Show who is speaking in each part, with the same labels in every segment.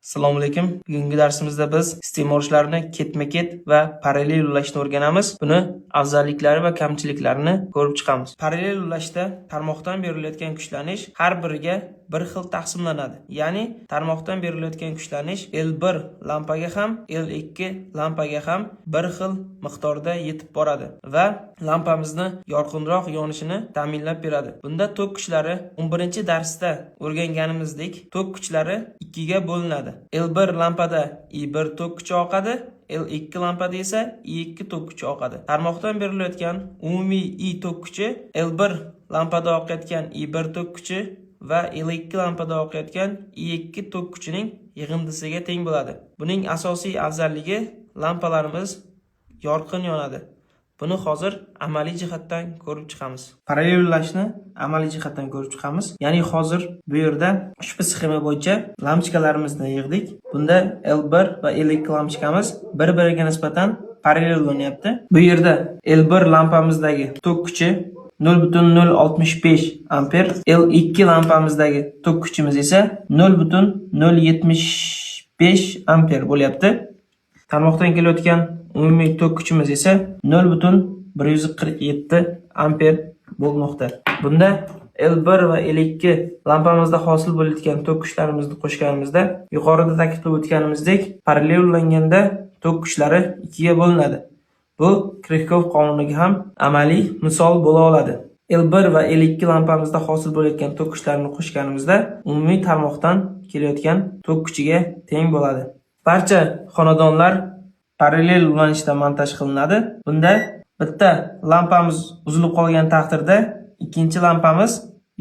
Speaker 1: Assalomu alaykum. Bugungi darsimizda biz iste'molchilarni ketma-ket va parallel ulashni o'rganamiz. Buni afzalliklari va kamchiliklarini ko'rib chiqamiz. Parallel ulashda tarmoqdan berilayotgan kuchlanish har biriga bir xil taqsimlanadi. Ya'ni tarmoqdan berilayotgan kuchlanish L1 lampaga ham, L2 lampaga ham bir xil miqdorda yetib boradi va lampamizni yorqinroq yonishini ta'minlab beradi. Bunda tok kuchlari 11-darsda o'rganganimizdek tok kuchlari 2 ga bo'linadi. L1 lampada I1 tok kuchi oqadi, L2 lampada esa I2 tok kuchi oqadi. Tarmoqdan berilayotgan umumiy I tok kuchi L1 lampada oqayotgan I1 tok kuchi va L2 lampada oqayotgan I2 tok kuchining yig'indisiga teng bo'ladi. Buning asosiy afzalligi lampalarimiz yorqin yonadi. Buni hozir amaliy jihatdan ko'rib chiqamiz. Parallel ulashni amaliy jihatdan ko'rib chiqamiz. Ya'ni hozir bu yerda ushbu sxema bo'yicha lampochkalarimizni yig'dik. Bunda L1 va L2 lampochkamiz bir-biriga nisbatan parallel ulanyapti. Bu yerda L1 lampamizdagi tok kuchi 0.065 amper, L2 lampamizdagi tok kuchimiz esa 0.075 amper bo'lyapti. Tarmoqdan kelayotgan umumiy tok kuchimiz esa 0.147 amper bo'lmoqda. Bunda L1 va L2 lampamizda hosil bo'layotgan tok kuchlarimizni qo'shganimizda yuqorida ta'kidlab o'tganimizdek parallel ulanganda tok kuchlari 2 ga bo'linadi. Bu Kirchhoff qonuniga ham amaliy misol bo'la oladi. L1 va L2 lampamizda hosil bo'layotgan tok kuchlarini qo'shganimizda umumiy tarmoqdan kelayotgan tok kuchiga teng bo'ladi. Barcha xonadonlar parallel ulanishda montaj qilinadi. Bunda bitta lampamiz uzilib qolgan taqdirda ikkinchi lampamiz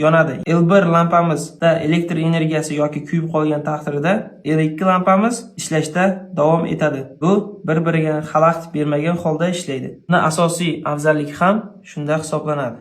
Speaker 1: yonadi. L1 lampamizda elektr energiyasi yoki kuyib qolgan taqdirda L2 lampamiz ishlashda davom etadi. Bu bir-biriga xalaqit bermagan holda ishlaydi. Buni asosiy afzalligi ham shunda hisoblanadi.